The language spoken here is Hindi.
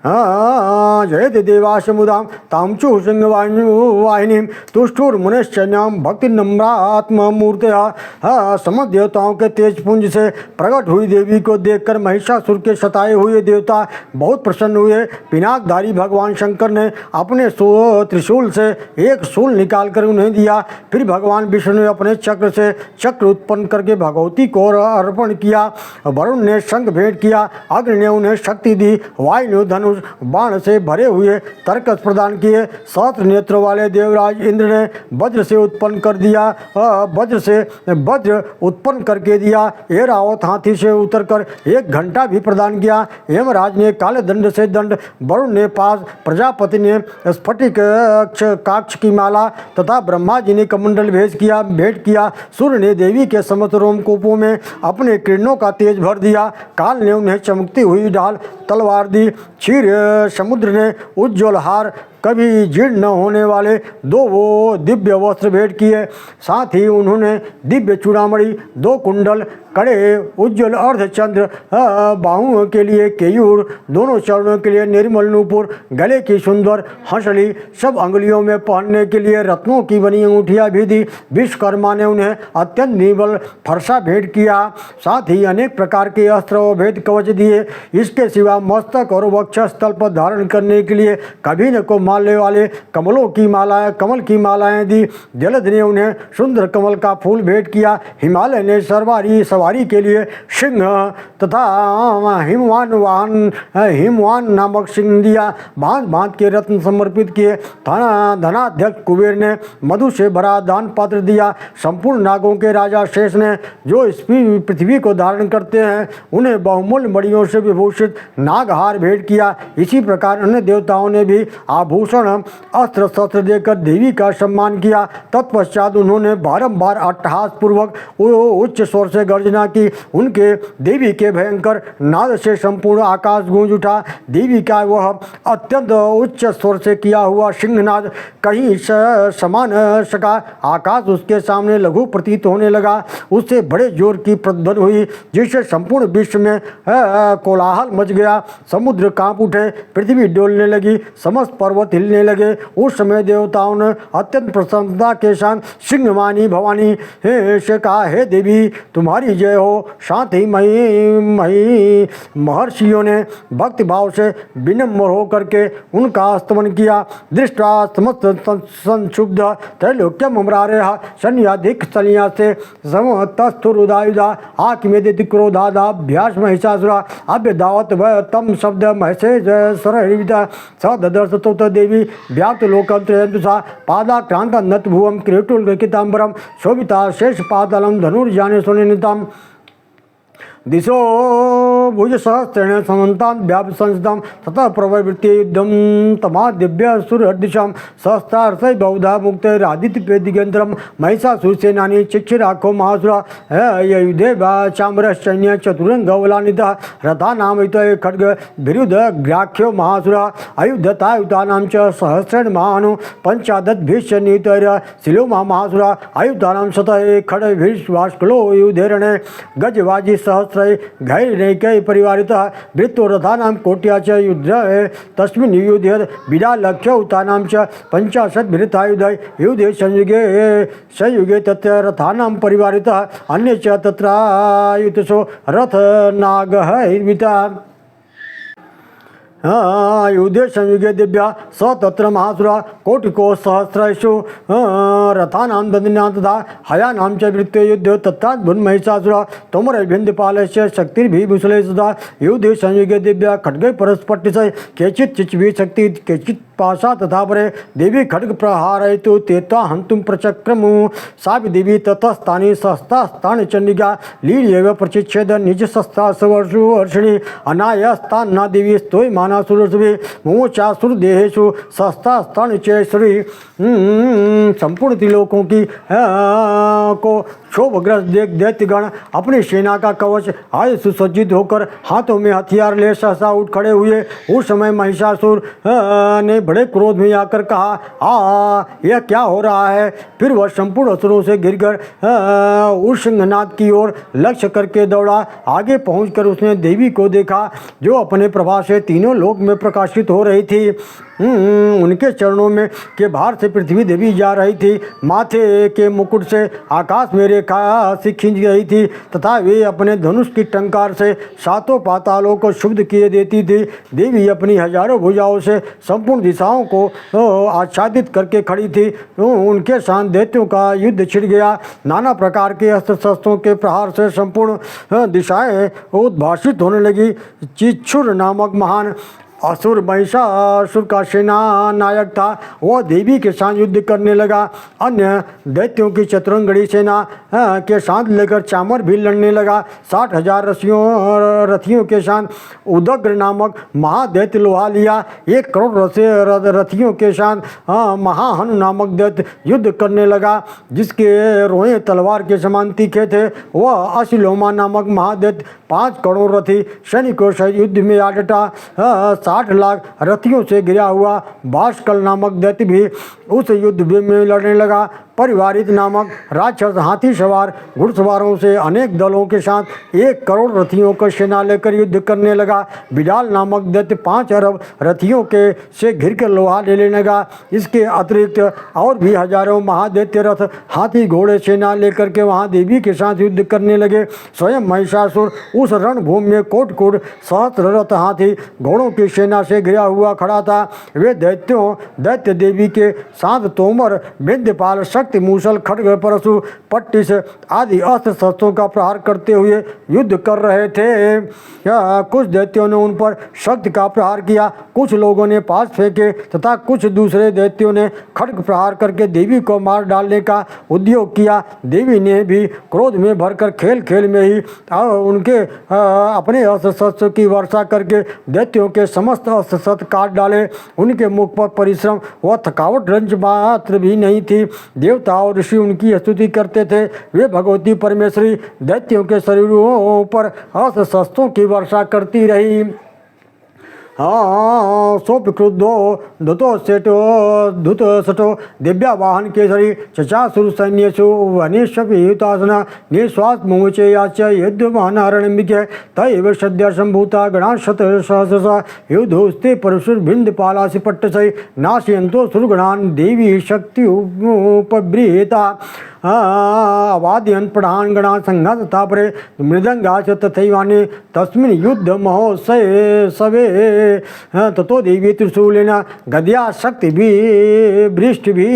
जयति देवाशमुदां तां चु सिंहवाहिनीं तुष्टुर्मुनिश्चन्यां भक्ति नम्रात्ममूर्तया। समस्त देवताओं के तेज पुंज से प्रकट हुई देवी को देखकर महिषासुर के सताए हुए देवता बहुत प्रसन्न हुए। पिनाकधारी भगवान शंकर ने अपने त्रिशूल से एक शूल निकालकर उन्हें दिया। फिर भगवान विष्णु ने अपने चक्र से चक्र उत्पन्न करके भगवती को अर्पण किया। वरुण ने शंख भेंट किया, अग्नि ने उन्हें शक्ति दी, वायु ने धनुष बाण से भरे हुए तरकस प्रदान किए। सहस्त्र नेत्रों वाले देवराज इंद्र ने वज्र से उत्पन्न कर दिया, वज्र उत्पन्न करके दिया। ऐरावत हाथी से उतरकर एक घंटा भी प्रदान किया। यमराज ने काले दंड से दंड, वरुण ने पास, प्रजापति ने स्फटिक काक्ष की माला तथा ब्रह्मा जी ने कमंडल भेंट किया। सूर्य ने देवी के समस्त रोमकूपों में अपने किरणों का तेज भर दिया। काल ने उन्हें चमकती हुई ढाल तलवार दी। क्षीर समुद्र ने उज्ज्वल हार, कभी जीर्ण न होने वाले दो दिव्य वस्त्र भेंट किए। साथ ही उन्होंने दिव्य चूड़ामणि, 2 कुंडल, कड़े, उज्ज्वल अर्धचंद्र, बाहुओं के लिए केयूर, दोनों चरणों के लिए निर्मल नूपुर, गले की सुंदर हंसली, सब अंगुलियों में पहनने के लिए रत्नों की बनी अंगूठियाँ भी दी। विश्वकर्मा ने उन्हें अत्यंत निर्बल फरसा भेंट किया। साथ ही अनेक प्रकार के अस्त्र व भेद कवच दिए। इसके सिवा मस्तक और वक्षस्थल पर धारण करने के लिए कभी को मालने वाले कमल की मालाएं दी। जलद ने उन्हें सुंदर कमल का फूल भेंट किया। हिमालय ने सवारी के लिए सिंह तथा हिमवान नामक सिंह दिया। भांत भांत के रत्न समर्पित किए। धनाध्यक्ष कुबेर ने मधु से भरा दान पात्र दिया। संपूर्ण नागों के राजा शेष ने, जो इस पृथ्वी को धारण करते हैं, उन्हें बहुमूल्य मणियों से विभूषित नागहार भेंट किया। इसी प्रकार अन्य देवताओं ने भी आभूषण, अस्त्र शस्त्र देकर देवी का सम्मान किया। तत्पश्चात उन्होंने बारंबार अट्टहास पूर्वक उच्च स्वर से गर्जना की। उनके देवी के भयंकर नाद से संपूर्ण आकाश गूंज उठा। देवी का वह अत्यंत उच्च स्वर से किया हुआ सिंहनाद कहीं समा न सका। आकाश उसके सामने लघु प्रतीत होने लगा। उससे बड़े जोर की प्रतिध्वनि हुई, जिससे संपूर्ण विश्व में कोलाहल मच गया। समुद्र कांप उठे, पृथ्वी डोलने लगी, समस्त पर्वत हिलने लगे। उस समय देवताओं ने अत्यंत प्रसन्नता के साथ सिंहवाणी भवानी से कहा, हे देवी, तुम्हारी जय हो। साथ ही महर्षियों ने भक्ति भाव से विनम्र होकर के उनका स्तमन किया। दृष्टा समस्त संक्षुब्ध त्रैलोक्यम अमरारेह सन्याधिक सनिया से समस्तुरुदायुधा आकिमेदिति क्रोधादाभ्यास महिषासुरा अभ्यदावत भय तम शब्द महसे सरहिता सदर्श तो देवी व्याप्त लोकंत्रयंतुषा पादाक्रांत नत भुवम क्रीटुल कितांबरम शोभिता शेष पातलम धनुर्जाने सुनिताम दिशो भुज सहस्रेण समन्तां व्याप संस्तां ततः प्रवृत्ति युद्धम तमा दिव्य सुरदिशां सहस्रार्थ बहुधा मुक्तरादित्य दिगंतरम महिषासुर सेनानी चिक्षिराखो महासुरा युधे चाम्रश्चन्य चतुरंगवलानितः रथा नाम खड्ग विरुद्ध ग्राख्यो महासुरा अयुद्धतायुतानां च सहस्रेण महानु पंचादद्भिश्च नीतैर शिलोमा महासुरा अयुतानां शतः खड्गभिश्वास्कलो युधेरणे गजवाजी सहस्र घैरैकै परिवारितः वृत्तो रथानां कोट्या च युद्ध तस्मिन् युध्ये विडालक्ष्य उतानां च 50 युद्धे संयुगे तत्र रथानां परिवारितः अन्ये च तत्रायुतसो रथनागहैर्विता युद्धे संयुगे दिव्या स तत्र महासुरा कोटिको सहस्रेषु रथानां दन्दिनां तथा हयानां च वृत्ते युद्धे तत्राद्भुन्महिषासुरा तोमरैर्भिन्दपालस्य शक्तिर्भिभूषले सदा युद्धे संयुगे दिव्या खड्गे परस्पट्टिशै केचित् चिच्वी शक्ति केचित् पाशा तथा परे देवी खड्ग प्रहारयितु तेता हन्तुं प्रचक्रमु सा देवी ततस्तानि सहस्तास्तानि चण्डिका लील्येव प्रचिच्छेद निज सहस्रासवर्षु वर्षिणी अनायास्तान्ना देवी स्तोय मानासुरसुभि मोचासुर देहेषु सहस्तास्तानि चेश्वरी संपूर्ण त्रिलोकों की को क्षोभग्रस्त देख दैत्यगण अपनी सेना का कवच आदि सुसज्जित होकर हाथों में हथियार ले सहसा उठ खड़े हुए। उस समय महिषासुर ने बड़े क्रोध में आकर कहा, यह क्या हो रहा है। फिर वह संपूर्ण असुरों से गिरकर उस सिंहनाद की ओर लक्ष्य करके दौड़ा। आगे पहुंचकर उसने देवी को देखा जो अपने प्रभा से तीनों लोक में प्रकाशित हो रही थी। उनके चरणों में के भार से पृथ्वी देवी जा रही थी। माथे के मुकुट से आकाश में रेखा सी खींच रही थी तथा वे अपने धनुष की टंकार से सातों पातालों को शुद्ध किए देती थी। देवी अपनी हजारों भुजाओं से संपूर्ण दिशाओं को आच्छादित करके खड़ी थी। उनके साथ दैत्यों का युद्ध छिड़ गया। नाना प्रकार के अस्त्र शस्त्रों के प्रहार से संपूर्ण दिशाएं उद्भाषित होने लगी। चिच्छुर नामक महान असुर महिषासुर का सेना नायक था। वह देवी के साथ युद्ध करने लगा। अन्य दैत्यों की चतुरंगड़ी सेना के साथ लेकर चामर भी लड़ने लगा। 60,000 रथियों के साथ उदग्र नामक महादैत्य लोहा लिया। 1 करोड़ रथियों के साथ महाहनु नामक दैत्य युद्ध करने लगा जिसके रोए तलवार के समान तीखे थे। वह अशिलोमा नामक महादैत्य 5 करोड़ रथी सैनिकों से युद्ध में आ डटा। 60 लाख रथियों से घिरा हुआ बाष्कल नामक दैत्य भी उस युद्ध में लड़ने लगा। परिवारित नामक राक्षस हाथी सवार घुड़सवारों से अनेक दलों के साथ 1 करोड़ रथियों का सेना लेकर युद्ध करने लगा। बिडाल नामक दैत्य 5 अरब रथियों के से घिरकर लोहा लेने लगा। इसके अतिरिक्त और भी हजारों महादैत्य रथ हाथी घोड़े सेना लेकर के वहाँ देवी के साथ युद्ध करने लगे। स्वयं महिषासुर उस रणभूमि में कोट सहस्त्र रथ हाथी घोड़ों की सेना से घिरा हुआ खड़ा था। वे दैत्य देवी के साथ तोमर विंध्यपाल शक्ति मूसल खड्ग परशु पट्टिस आदि अस्त्र शस्त्रों का प्रहार करते हुए युद्ध कर रहे थे। कुछ दैत्यों ने उन पर शक्ति का प्रहार किया, कुछ लोगों ने पास फेंके तथा कुछ दूसरे दैत्यों ने खड्ग प्रहार करके देवी को मार डालने का उद्योग किया। देवी ने भी क्रोध में भरकर खेल में ही उनके अपने अस्त्र शस्त्र की वर्षा करके दैत्यों के समस्त अस्त्र शस्त्र काट डाले। उनके मुख पर परिश्रम व थकावट रंज मात्र भी नहीं थी। देवता और ऋषि उनकी स्तुति करते थे। वे भगवती परमेश्वरी दैत्यों के शरीरों पर अस्त्र शस्त्रों की वर्षा करती रही। सोपक्रुद्धो धुतो सटो दिव्या वाहन केसरी चचासुर सैन्यसु वनिष्युतासन निश्वास मुमुचे याच युद्धमान हरणम्बिके तैव सद्य संभूता गणाशत सहस्रशा युद्धोस्ते परशुर भिंदपालासि पट्टसै नाशयन्तो सुरगणान् देवी शक्ति उपबृहता अवादयन् प्रधान गणा संघा तथा परे मृदंगा च तथैवानि तस्मिन् युद्ध महोत्सवे ततो देवी त्रिशूलेन गदया शक्ति भी वृष्टि भी